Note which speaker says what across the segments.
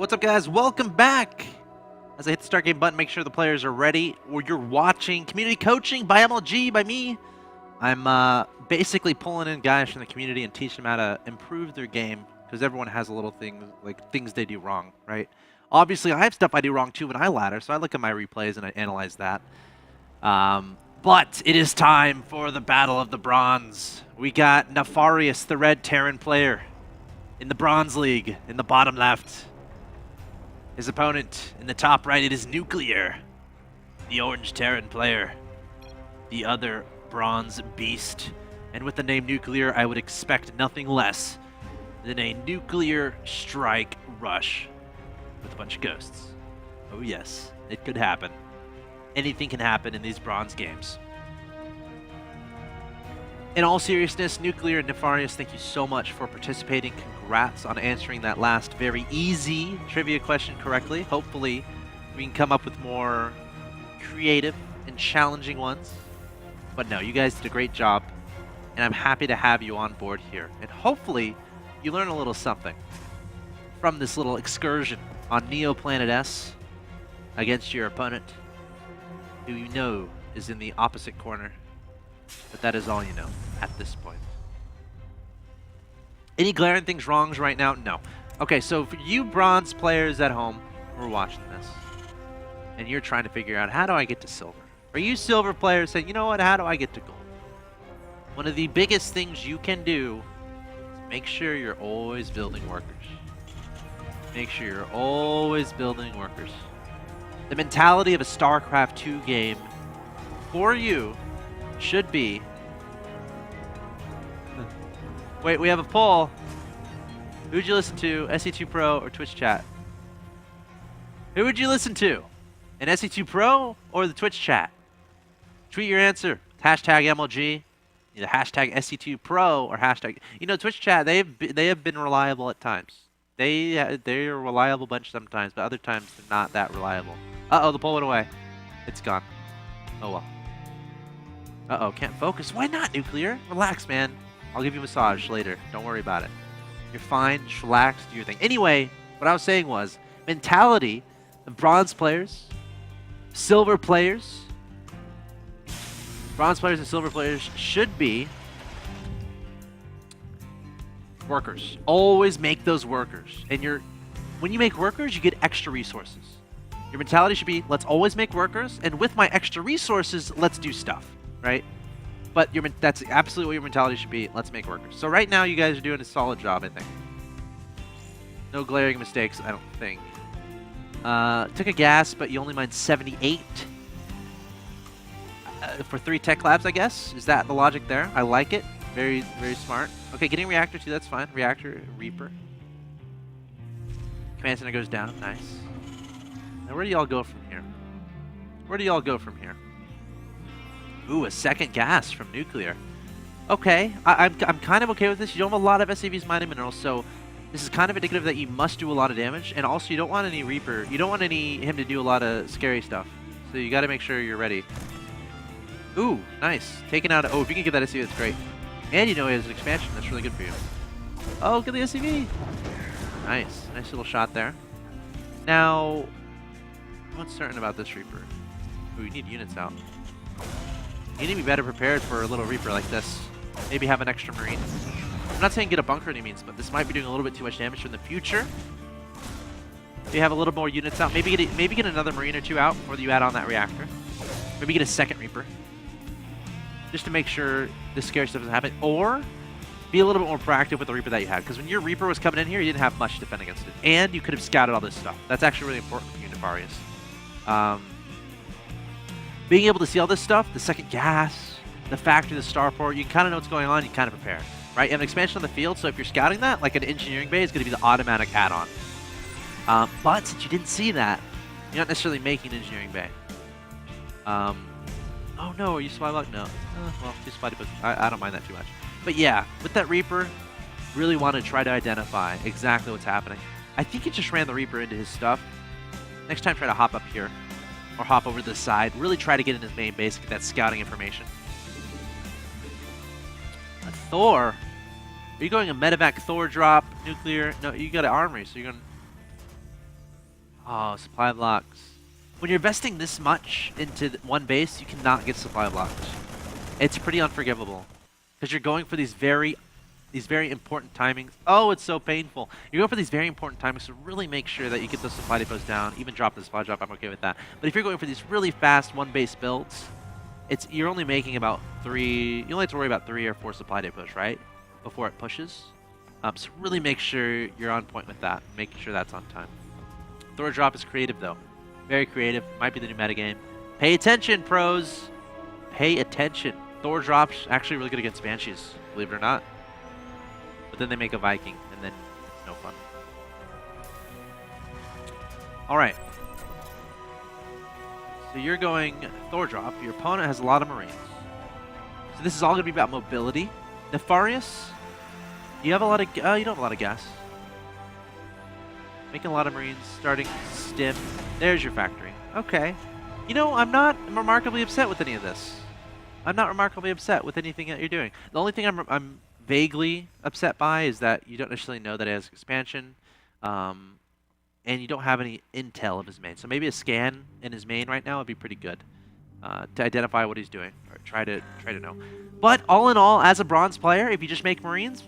Speaker 1: What's up, guys? Welcome back. As I hit the start game button, make sure the players are ready. Or you're watching Community Coaching by MLG, by me. I'm basically pulling in guys from the community and teaching them how to improve their game, because everyone has a little thing, like things they do wrong, right? Obviously, I have stuff I do wrong too when I ladder, so I look at my replays and I analyze that. But it is time for the Battle of the Bronze. We got Nefarious, the red Terran player, in the Bronze League, in the bottom left. His opponent in the top right, it is Nuclear, the orange Terran player, the other bronze beast. And with the name Nuclear, I would expect nothing less than a nuclear strike rush with a bunch of ghosts. Oh yes, it could happen. Anything can happen in these bronze games. In all seriousness, Nuclear and Nefarious, thank you so much for participating. Congrats on answering that last very easy trivia question correctly. Hopefully, we can come up with more creative and challenging ones. But no, you guys did a great job, and I'm happy to have you on board here. And hopefully, you learn a little something from this little excursion on Neo Planet S against your opponent, who you know is in the opposite corner. But that is all you know at this point. Any glaring things wrongs right now? No. Okay, so for you bronze players at home who are watching this, and you're trying to figure out, how do I get to silver? For you silver players saying, you know what, how do I get to gold? One of the biggest things you can do is make sure you're always building workers. Make sure you're always building workers. The mentality of a StarCraft 2 game for you should be... Wait, we have a poll. Who'd you listen to, SE2 Pro or Twitch chat? Who would you listen to? An SE2 Pro or the Twitch chat? Tweet your answer. Hashtag MLG, either hashtag SE2 Pro or hashtag... You know, Twitch chat, they have been reliable at times. They're a reliable bunch sometimes, but other times they're not that reliable. Uh-oh, the poll went away. It's gone. Oh well. Uh-oh, can't focus. Why not, Nuclear? Relax, man. I'll give you a massage later. Don't worry about it. You're fine. Just relax. Do your thing. Anyway, what I was saying was, mentality of bronze players, silver players, bronze players and silver players should be workers. Always make those workers. And when you make workers, you get extra resources. Your mentality should be, let's always make workers, and with my extra resources, let's do stuff. Right? But that's absolutely what your mentality should be. Let's make workers. So right now, you guys are doing a solid job, I think. No glaring mistakes, I don't think. Took a gas, but you only mined 78 for 3 tech labs, I guess. Is that the logic there? I like it. Very, very smart. Okay, getting reactor too, that's fine. Reactor, Reaper. Command center goes down. Nice. Now, where do y'all go from here? Where do y'all go from here? Ooh, a second gas from Nuclear. Okay, I'm kind of okay with this. You don't have a lot of SAVs mining minerals, so this is kind of indicative that you must do a lot of damage, and also you don't want any Reaper. You don't want him to do a lot of scary stuff. So you got to make sure you're ready. Ooh, nice. Taking out... Oh, if you can get that SCV, that's great. And you know he has an expansion. That's really good for you. Oh, get the SCV. Nice. Nice little shot there. Now, I'm uncertain about this Reaper. Ooh, you need units out. You need to be better prepared for a little Reaper like this. Maybe have an extra Marine. I'm not saying get a bunker any means, but this might be doing a little bit too much damage in the future. If you have a little more units out, maybe get another Marine or 2 out before you add on that reactor. Maybe get a second Reaper. Just to make sure this scary stuff doesn't happen. Or be a little bit more proactive with the Reaper that you had. Because when your Reaper was coming in here, you didn't have much to defend against it. And you could have scouted all this stuff. That's actually really important for you, Nefarious. Being able to see all this stuff, the second gas, the factory, the starport, you kind of know what's going on, you kind of prepare. Right? You have an expansion on the field, so if you're scouting that, like an engineering bay is going to be the automatic add-on. But since you didn't see that, you're not necessarily making an engineering bay. Oh no, are you spy luck? No. Well, too spotty, but I don't mind that too much. But yeah, with that Reaper, really want to try to identify exactly what's happening. I think he just ran the Reaper into his stuff. Next time, try to hop up here. Or hop over to the side. Really try to get in his main base, get that scouting information. A Thor? Are you going a medevac Thor drop? Nuclear? No, you got an armory, so you're going... Oh, supply blocks. When you're investing this much into one base, you cannot get supply blocks. It's pretty unforgivable because you're going for these very important timings. Oh, it's so painful. You're going for these very important timings, so really make sure that you get those supply depots down. Even drop the supply drop, I'm okay with that. But if you're going for these really fast one base builds, you're only making about 3. You only have to worry about 3 or 4 supply depots, right, before it pushes. So really make sure you're on point with that, making sure that's on time. Thor drop is creative though, very creative. Might be the new metagame. Pay attention, pros. Pay attention. Thor drops actually really good against Banshees, believe it or not. But then they make a Viking, and then it's no fun. All right. So you're going Thor drop. Your opponent has a lot of Marines. So this is all going to be about mobility. Nefarious, you have a lot of. You don't have a lot of gas. Making a lot of Marines, starting stim. There's your factory. Okay. You know, I'm not remarkably upset with any of this. I'm not remarkably upset with anything that you're doing. The only thing I'm vaguely upset by is that you don't necessarily know that it has expansion, and you don't have any intel of his main. So maybe a scan in his main right now would be pretty good to identify what he's doing, or try to know. But all in all, as a bronze player, if you just make Marines,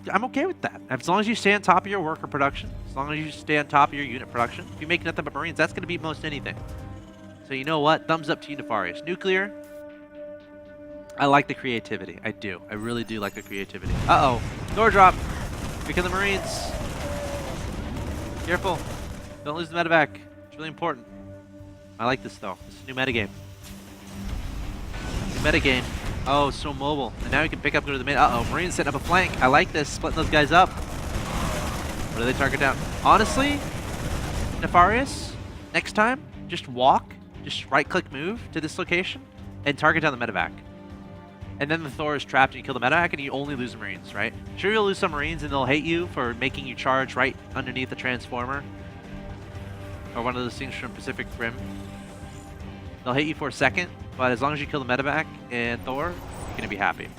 Speaker 1: I'm okay with that. As long as you stay on top of your worker production, as long as you stay on top of your unit production, if you make nothing but Marines, that's going to beat most anything. So you know what? Thumbs up to you, Nefarious. Nuclear, I like the creativity. I do. I really do like the creativity. Uh-oh. Door drop. Here come the Marines. Careful. Don't lose the medevac. It's really important. I like this, though. This is a new metagame. New metagame. Oh, so mobile. And now you can pick up, go to the main. Uh-oh. Marines setting up a flank. I like this. Splitting those guys up. What do they target down? Honestly, Nefarious, next time, just walk. Just right-click move to this location and target down the medevac. And then the Thor is trapped and you kill the medevac and you only lose Marines, right? Sure, you'll lose some Marines and they'll hate you for making you charge right underneath the transformer. Or one of those things from Pacific Rim. They'll hate you for a second, but as long as you kill the medevac and Thor, you're going to be happy.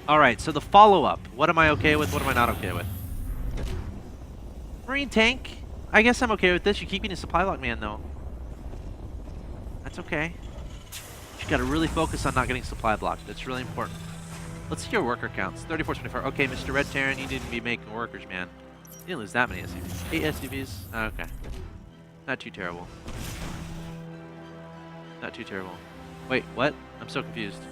Speaker 1: Alright, so the follow-up. What am I okay with? What am I not okay with? Marine tank. I guess I'm okay with this. You keep being a supply lock man, though. That's okay. You gotta really focus on not getting supply blocked. That's really important. Let's see your worker counts. 34, 24. Okay, Mr. Red Terran, you need to be making workers, man. You didn't lose that many SUVs. 8 SUVs? Oh, okay. Not too terrible. Not too terrible. Wait, what? I'm so confused.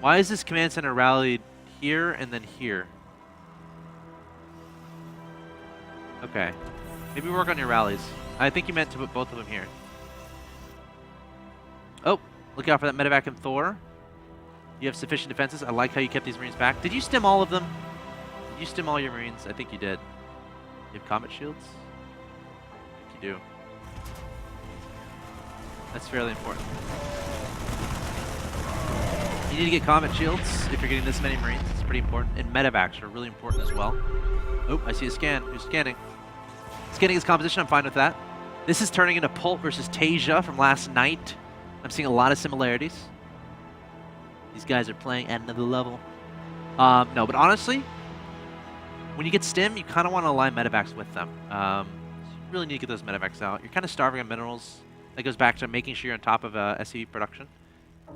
Speaker 1: Why is this command center rallied here and then here? Okay. Maybe work on your rallies. I think you meant to put both of them here. Oh, look out for that medevac and Thor. You have sufficient defenses. I like how you kept these Marines back. Did you stim all of them? Did you stim all your Marines? I think you did. You have combat shields? I think you do. That's fairly important. You need to get combat shields if you're getting this many Marines. It's pretty important. And medevacs are really important as well. Oh, I see a scan. Who's scanning? Scanning his composition. I'm fine with that. This is turning into Pult versus Tasia from last night. I'm seeing a lot of similarities. These guys are playing at another level. No, but honestly, when you get stim, you kind of want to align medevacs with them. So you really need to get those medevacs out. You're kind of starving on minerals. That goes back to making sure you're on top of SCV production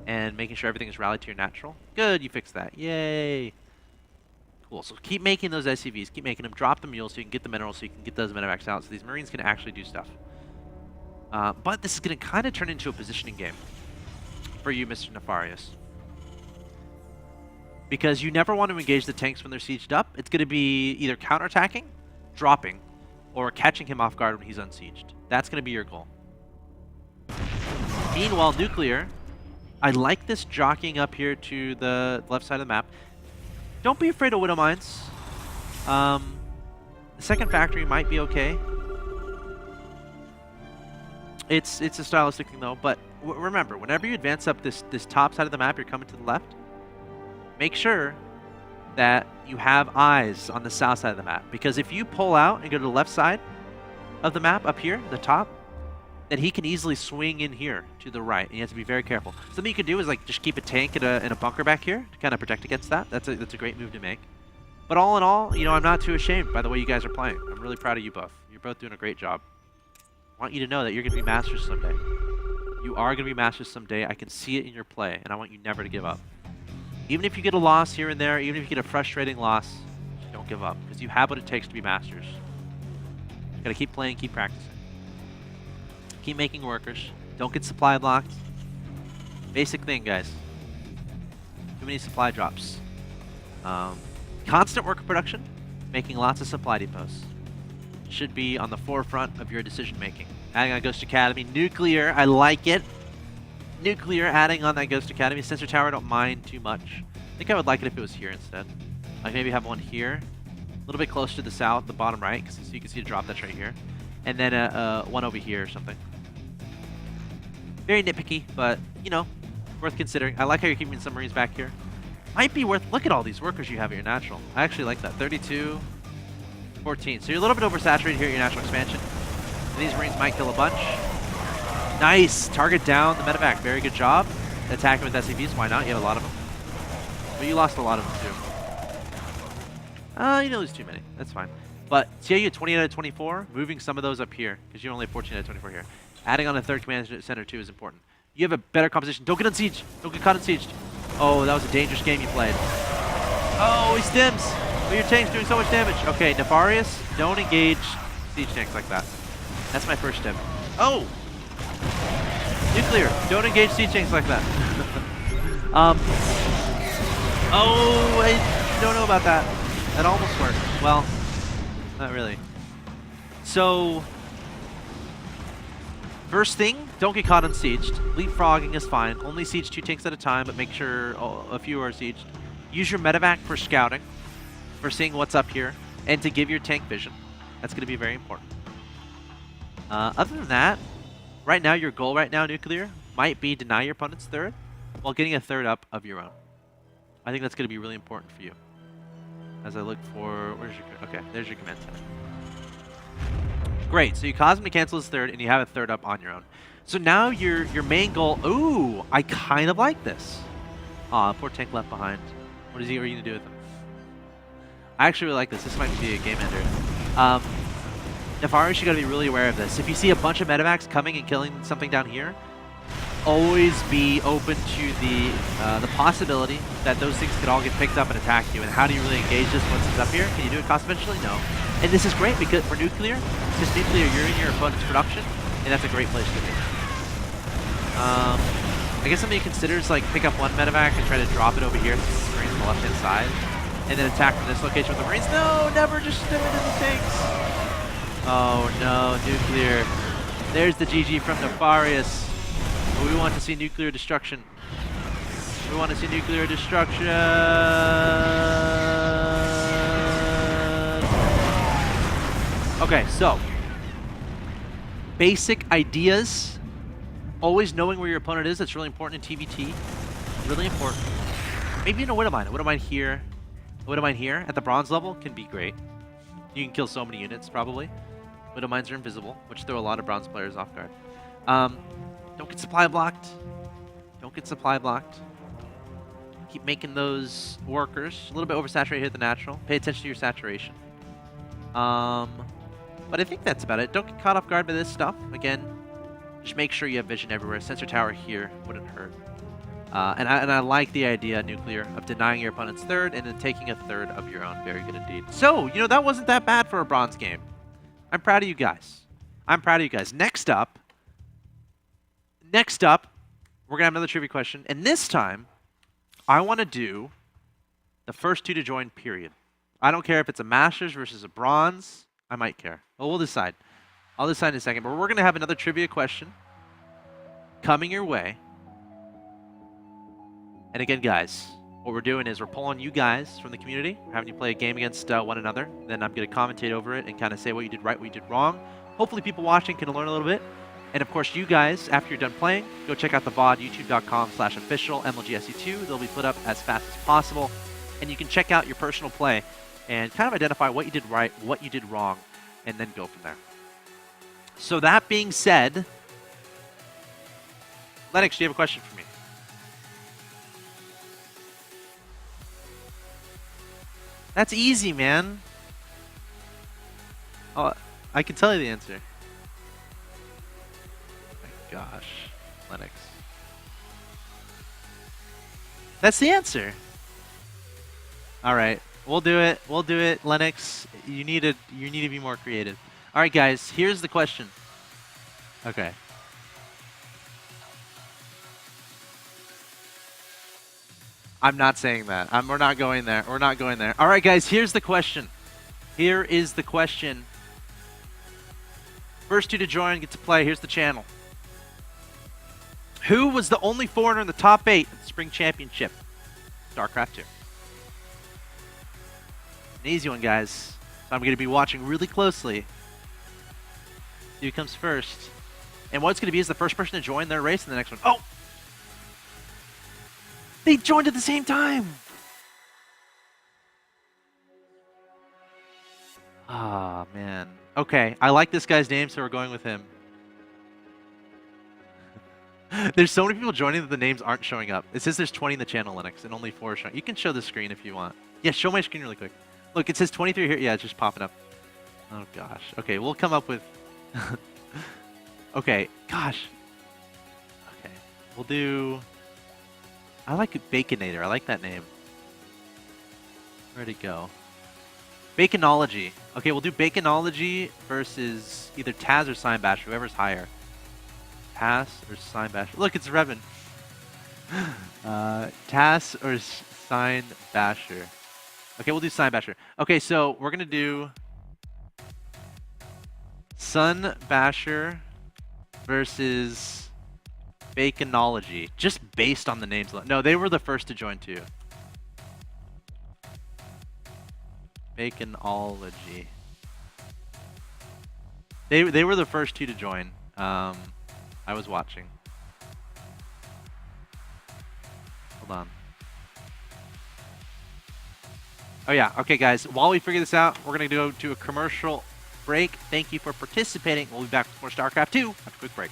Speaker 1: and making sure everything is rallied to your natural. Good, you fixed that. Yay. Cool. So keep making those SCVs. Keep making them. Drop the mules so you can get the minerals so you can get those medevacs out so these Marines can actually do stuff. But this is going to kind of turn into a positioning game for you, Mr. Nefarious. Because you never want to engage the tanks when they're sieged up. It's going to be either counterattacking, dropping, or catching him off guard when he's unsieged. That's going to be your goal. Meanwhile, Nuclear, I like this jockeying up here to the left side of the map. Don't be afraid of Widow Mines. The second factory might be okay. It's a stylistic thing though, but remember, whenever you advance up this top side of the map, you're coming to the left. Make sure that you have eyes on the south side of the map, because if you pull out and go to the left side of the map up here, the top, then he can easily swing in here to the right, and you have to be very careful. Something you can do is like just keep a tank in a bunker back here to kind of protect against that. That's a great move to make. But all in all, you know, I'm not too ashamed by the way you guys are playing. I'm really proud of you both. You're both doing a great job. I want you to know that you're going to be masters someday. You are going to be masters someday. I can see it in your play, and I want you never to give up. Even if you get a loss here and there, even if you get a frustrating loss, don't give up, because you have what it takes to be masters. You got to keep playing, keep practicing. Keep making workers. Don't get supply blocked. Basic thing, guys. Too many supply drops. Constant worker production, making lots of supply depots. Should be on the forefront of your decision making. Adding on Ghost Academy. Nuclear, I like it. Nuclear, adding on that Ghost Academy. Sensor Tower, I don't mind too much. I think I would like it if it was here instead. Like maybe have one here. A little bit closer to the south, the bottom right, so you can see the drop that's right here. And then one over here or something. Very nitpicky, but, you know, worth considering. I like how you're keeping submarines back here. Might be worth... Look at all these workers you have at your natural. I actually like that. 32, 14. So you're a little bit oversaturated here at your natural expansion. And these marines might kill a bunch. Nice! Target down the medevac. Very good job. Attacking with SCVs. Why not? You have a lot of them. But you lost a lot of them, too. You didn't lose too many. That's fine. But see how you had 28 out of 24? Moving some of those up here, because you only have 14 out of 24 here. Adding on a third command center, too, is important. You have a better composition. Don't get unsieged. Don't get caught unsieged. Oh, that was a dangerous game you played. Oh, he stims. But your tank's doing so much damage. Okay, Nefarious, don't engage siege tanks like that. That's my first tip. Oh! Nuclear, don't engage siege tanks like that. Oh, I don't know about that. That almost worked. Well, not really. So, first thing, don't get caught unsieged. Leapfrogging is fine. Only siege 2 tanks at a time, but make sure a few are sieged. Use your medevac for scouting, for seeing what's up here, and to give your tank vision. That's going to be very important. Other than that, right now, your goal right now, Nuclear, might be deny your opponent's third while getting a third up of your own. I think that's going to be really important for you. As I look for... Where's your... Okay, there's your command center. Great, so you cause him to cancel his third, and you have a third up on your own. So now your main goal... Ooh, I kind of like this. Aw, poor tank left behind. What are you going to do with him? I actually really like this. This might be a game ender. Nefarious, you got to be really aware of this. If you see a bunch of medevacs coming and killing something down here, always be open to the possibility that those things could all get picked up and attack you. And how do you really engage this once it's up here? Can you do it cost eventually? No. And this is great because for Nuclear, because Nuclear, you're in your opponent's production, and that's a great place to be. I guess something you consider is like pick up one medevac and try to drop it over here to the Marines on the left-hand side, and then attack from this location with the Marines. No, never just stim it in the tanks. Oh no, Nuclear. There's the GG from Nefarious. We want to see nuclear destruction. We want to see nuclear destruction. Okay, so basic ideas. Always knowing where your opponent is. That's really important in TVT. Really important. Maybe in a Widowmine. A Widowmine here. A Widowmine here at the bronze level can be great. You can kill so many units probably. Widowmines are invisible, which throw a lot of bronze players off guard. Don't get supply blocked. Don't get supply blocked. Keep making those workers. A little bit oversaturated here at the natural. Pay attention to your saturation. But I think that's about it. Don't get caught off guard by this stuff. Again, just make sure you have vision everywhere. Sensor tower here wouldn't hurt. And I like the idea, Nuclear, of denying your opponent's third and then taking a third of your own. Very good indeed. So, you know, that wasn't that bad for a bronze game. I'm proud of you guys. I'm proud of you guys. Next up, we're going to have another trivia question. And this time, I want to do the first 2 to join, period. I don't care if it's a Masters versus a Bronze. I might care. Well, we'll decide. I'll decide in a second. But we're going to have another trivia question coming your way. And again, guys, what we're doing is we're pulling you guys from the community. We're having you play a game against one another. Then I'm going to commentate over it and kind of say what you did right, what you did wrong. Hopefully people watching can learn a little bit. And of course, you guys, after you're done playing, go check out the VOD, youtube.com/official MLGSC2. They'll be put up as fast as possible. And you can check out your personal play and kind of identify what you did right, what you did wrong, and then go from there. So that being said, Lennox, do you have a question for me? That's easy, man. Oh, I can tell you the answer. Oh my gosh, Lennox. That's the answer. All right, we'll do it. We'll do it, Lennox. You need to be more creative. All right, guys. Here's the question. Okay. I'm not saying that. We're not going there. We're not going there. All right, guys. Here's the question. Here is the question. First two to join get to play. Here's the channel. Who was the only foreigner in the top 8 at the Spring Championship? StarCraft 2. An easy one, guys. So I'm going to be watching really closely. See who comes first. And what it's going to be is the first person to join their race in the next one. Oh! They joined at the same time! Ah, man. Okay, I like this guy's name, so we're going with him. There's so many people joining that the names aren't showing up. It says there's 20 in the channel, Linux, and only 4 are showing. You can show the screen if you want. Yeah, show my screen really quick. Look, it says 23 here. Yeah, it's just popping up. Oh, gosh. Okay, we'll come up with... Okay, gosh. Okay, we'll do... I like Baconator. I like that name. Where'd it go? Baconology. Okay, we'll do Baconology versus either Taz or Sign Basher, whoever's higher. Taz or Sign Basher. Look, it's Revan. Taz or Sign Basher. Okay, we'll do Sign Basher. Okay, so we're going to do Sun Basher versus Baconology, just based on the names. No, they were the first to join too. Baconology. They were the first 2 to join. I was watching. Hold on. Oh yeah, okay guys, while we figure this out, we're gonna go to a commercial break. Thank you for participating. We'll be back with more StarCraft 2 after a quick break.